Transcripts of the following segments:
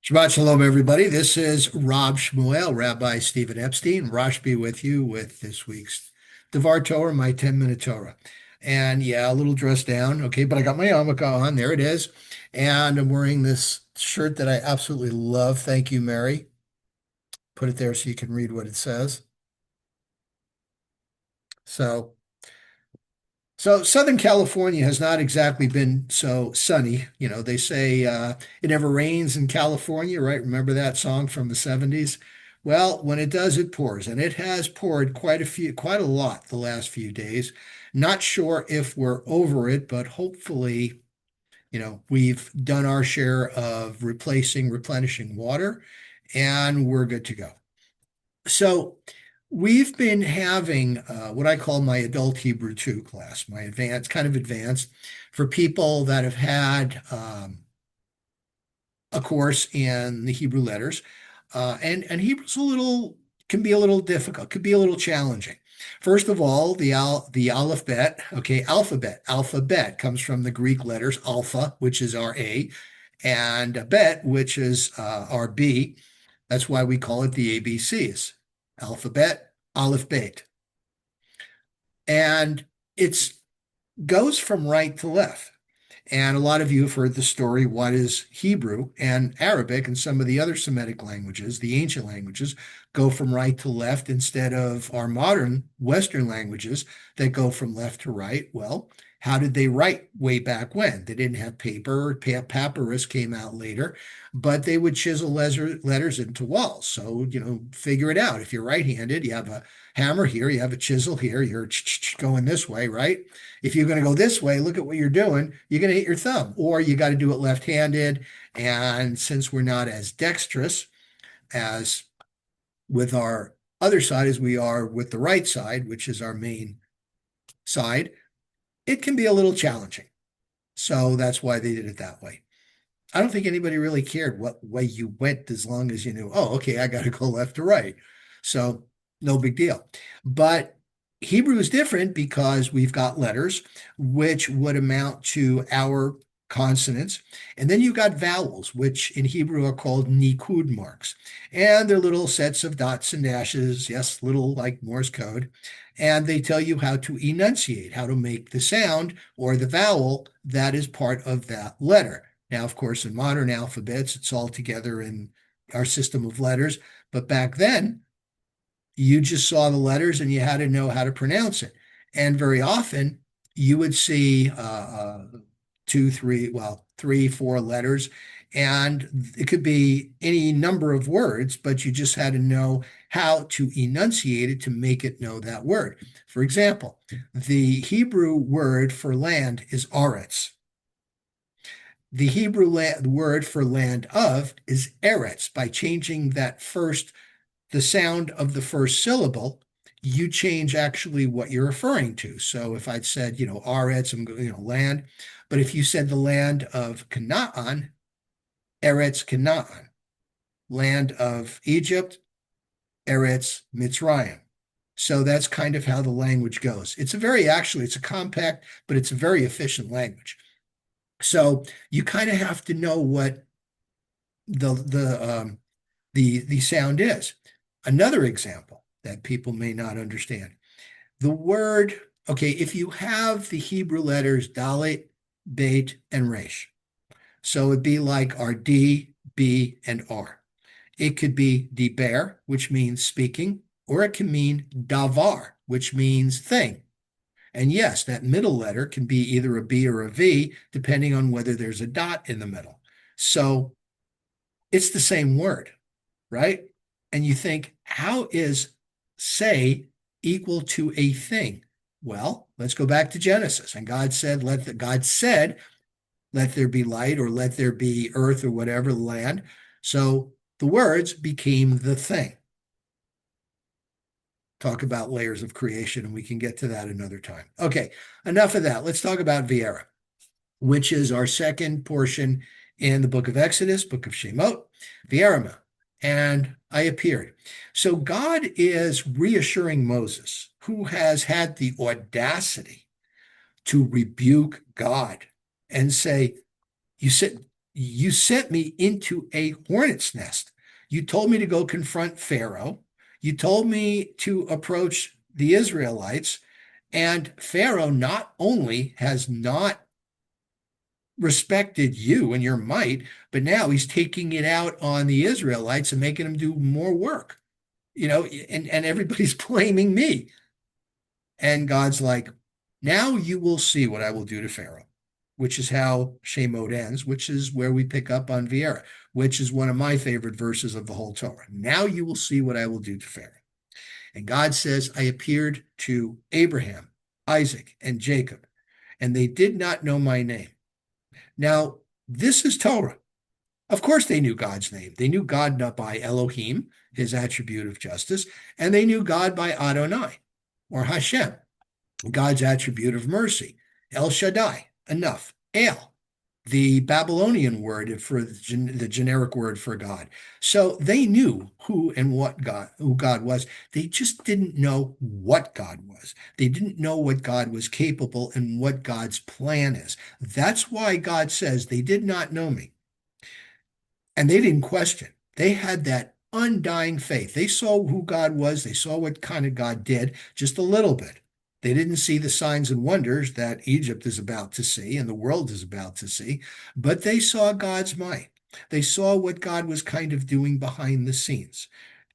Shabbat Shalom, everybody. This is Rob Shmuel, Rabbi Stephen Epstein. Rosh be with you with this week's Devar Torah, my 10-minute Torah. And yeah, a little dressed down, okay, but I got my yarmulke on. There it is. And I'm wearing this shirt that I absolutely love. Thank you, Mary. Put it there so you can read what it says. So, so Southern California has not exactly been so sunny. You know, they say it never rains in California, right? Remember that song from the 70s? Well, when it does, it pours, and it has poured quite a lot the last few days. Not sure if we're over it, but hopefully, we've done our share of replenishing water, and we're good to go. So we've been having what I call my adult Hebrew 2 class, my advanced, for people that have had a course in the Hebrew letters. And Hebrew's can be a little difficult, could be a little challenging. First of all, the alphabet, okay, alphabet comes from the Greek letters alpha, which is our A, and bet, which is our B. That's why we call it the ABCs. Alphabet, Aleph, Bet. And it goes from right to left. And a lot of you have heard the story, what is Hebrew and Arabic and some of the other Semitic languages, the ancient languages, go from right to left instead of our modern Western languages that go from left to right. Well, how did they write way back when? They didn't have paper. Papyrus came out later, but they would chisel letters into walls. So, figure it out. If you're right-handed, you have a hammer here, you have a chisel here, you're going this way, right? If you're going to go this way, look at what you're doing. You're going to hit your thumb, or you got to do it left-handed. And since we're not as dexterous as with our other side as we are with the right side, which is our main side, it can be a little challenging. So that's why they did it that way. I don't think anybody really cared what way you went as long as you knew, oh, okay, I got to go left to right. So no big deal. But Hebrew is different because we've got letters, which would amount to our consonants. And then you've got vowels, which in Hebrew are called nikud marks. And they're little sets of dots and dashes, yes, little like Morse code. And they tell you how to enunciate, how to make the sound or the vowel that is part of that letter. Now, of course, in modern alphabets, it's all together in our system of letters. But back then, you just saw the letters and you had to know how to pronounce it. And very often, you would see two, three, well, three, four letters, and it could be any number of words, but you just had to know how to enunciate it to make it know that word. For example, the Hebrew word for land is aretz. The Hebrew word for land of is eretz. By changing the sound of the first syllable, you change actually what you're referring to. So if I'd said, Aretz, land, but if you said the land of Canaan, Eretz Canaan, land of Egypt, Eretz Mitzrayim. So that's kind of how the language goes. It's a compact, but it's a very efficient language. So you kind of have to know what the sound is. Another example that people may not understand. The word, okay, if you have the Hebrew letters Dalet, Beit, and Resh, so it'd be like our D, B, and R. It could be diber, which means speaking, or it can mean davar, which means thing. And yes, that middle letter can be either a B or a V, depending on whether there's a dot in the middle. So it's the same word, right? And you think, how is say equal to a thing? Well, let's go back to Genesis. And God said, let there be light, or let there be earth, or whatever, land. So the words became the thing. Talk about layers of creation, and we can get to that another time. Okay, enough of that. Let's talk about Vaera, which is our second portion in the book of Exodus, book of Shemot, Vaera, and I appeared. So God is reassuring Moses, who has had the audacity to rebuke God and say, You sent me into a hornet's nest. You told me to go confront Pharaoh. You told me to approach the Israelites. And Pharaoh not only has not respected you and your might, but now he's taking it out on the Israelites and making them do more work, and everybody's blaming me. And God's like, now you will see what I will do to Pharaoh, which is how Shemot ends, which is where we pick up on Vaera, which is one of my favorite verses of the whole Torah. Now you will see what I will do to Pharaoh. And God says, I appeared to Abraham, Isaac, and Jacob, and they did not know my name. Now, this is Torah. Of course, they knew God's name. They knew God not by Elohim, his attribute of justice, and they knew God by Adonai, or Hashem, God's attribute of mercy. El Shaddai, enough. El, the Babylonian word for the generic word for God. So they knew who God was. They just didn't know what God was. They didn't know what God was capable and what God's plan is. That's why God says they did not know me. And they didn't question. They had that undying faith. They saw who God was. They saw what kind of God did, just a little bit. They didn't see the signs and wonders that Egypt is about to see and the world is about to see, but they saw God's might. They saw what God was kind of doing behind the scenes.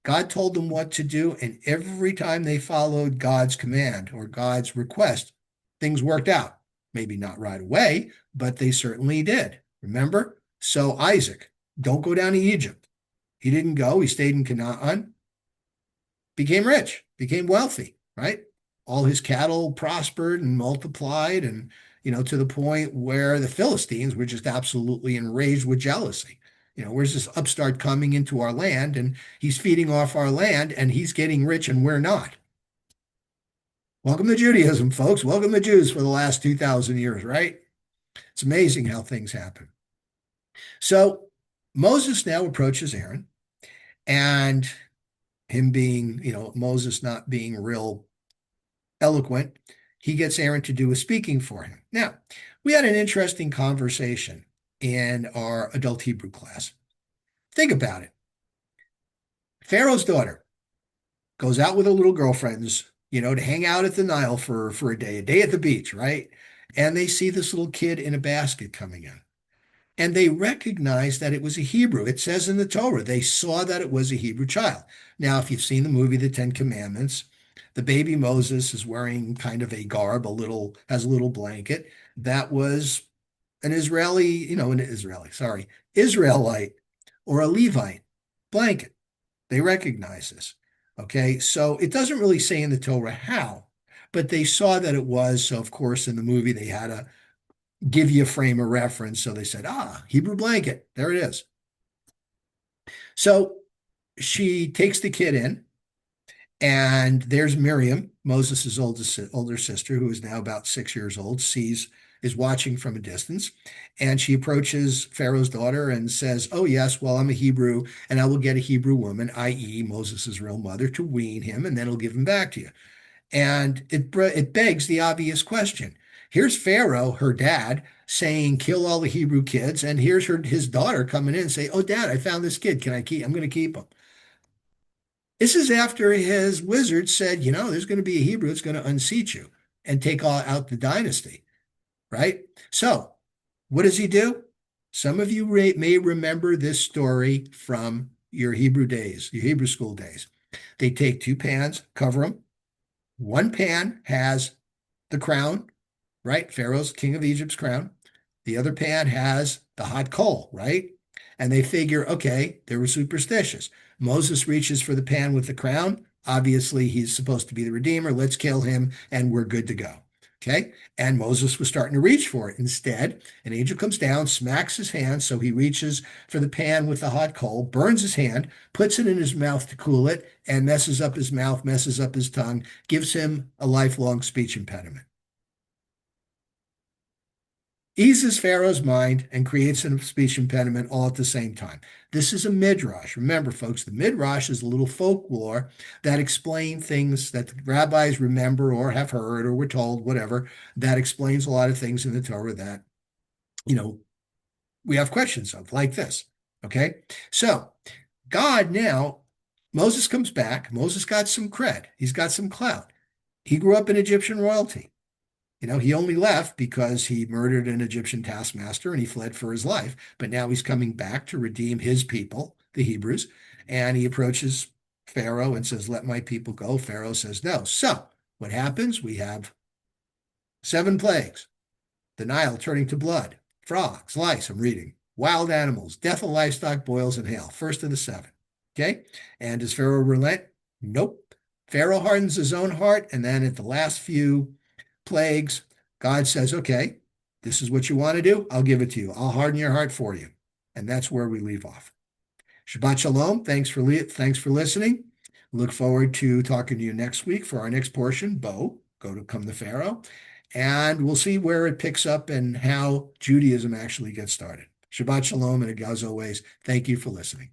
God told them what to do, and every time they followed God's command or God's request, things worked out. Maybe not right away, but they certainly did. Remember? So Isaac, don't go down to Egypt. He didn't go. He stayed in Canaan, became rich, became wealthy, right? All his cattle prospered and multiplied, and to the point where the Philistines were just absolutely enraged with jealousy. Where's this upstart coming into our land, and he's feeding off our land, and he's getting rich, and we're not. Welcome to Judaism, folks. Welcome to Jews for the last 2,000 years, right? It's amazing how things happen. So Moses now approaches Aaron, and him being, Moses not being real eloquent, he gets Aaron to do a speaking for him. Now, we had an interesting conversation in our adult Hebrew class. Think about it. Pharaoh's daughter goes out with her little girlfriends, to hang out at the Nile for a day at the beach, right? And they see this little kid in a basket coming in. And they recognized that it was a Hebrew. It says in the Torah, they saw that it was a Hebrew child. Now, if you've seen the movie, The Ten Commandments, the baby Moses is wearing kind of a garb, has a little blanket. That was an Israelite or a Levite blanket. They recognize this. Okay, so it doesn't really say in the Torah how, but they saw that it was. So, of course, in the movie, they had to give you a frame of reference. So they said, Hebrew blanket. There it is. So she takes the kid in, and there's Miriam, Moses' older sister, who is now about 6 years old, is watching from a distance. And she approaches Pharaoh's daughter and says, oh, yes, well, I'm a Hebrew, and I will get a Hebrew woman, i.e. Moses' real mother, to wean him, and then he'll give him back to you. And it begs the obvious question. Here's Pharaoh, her dad, saying, kill all the Hebrew kids. And here's his daughter coming in and say, oh, Dad, I found this kid. I'm going to keep him. This is after his wizard said, there's going to be a Hebrew that's going to unseat you and take out the dynasty, right? So what does he do? Some of you may remember this story from your Hebrew days, your Hebrew school days. They take 2 pans, cover them. One pan has the crown, right? Pharaoh's, king of Egypt's crown. The other pan has the hot coal, right? And they figure, okay, they were superstitious. Moses reaches for the pan with the crown. Obviously, he's supposed to be the Redeemer. Let's kill him, and we're good to go. Okay? And Moses was starting to reach for it. Instead, an angel comes down, smacks his hand, so he reaches for the pan with the hot coal, burns his hand, puts it in his mouth to cool it, and messes up his mouth, messes up his tongue, gives him a lifelong speech impediment. Eases Pharaoh's mind and creates a speech impediment all at the same time. This is a midrash. Remember, folks, the midrash is a little folklore that explain things that the rabbis remember or have heard or were told, whatever, that explains a lot of things in the Torah that, we have questions of, like this. Okay. So God now, Moses comes back. Moses got some cred. He's got some clout. He grew up in Egyptian royalty. He only left because he murdered an Egyptian taskmaster and he fled for his life. But now he's coming back to redeem his people, the Hebrews. And he approaches Pharaoh and says, "Let my people go." Pharaoh says no. So what happens? We have 7 plagues, the Nile turning to blood, frogs, lice, I'm reading, wild animals, death of livestock, boils, and hail. First of the 7. Okay. And does Pharaoh relent? Nope. Pharaoh hardens his own heart. And then at the last few plagues, God says, "Okay, this is what you want to do. I'll give it to you. I'll harden your heart for you." And that's where we leave off. Shabbat shalom. Thanks for listening. Look forward to talking to you next week for our next portion, Bo, go to come to Pharaoh. And we'll see where it picks up and how Judaism actually gets started. Shabbat shalom, and as always, thank you for listening.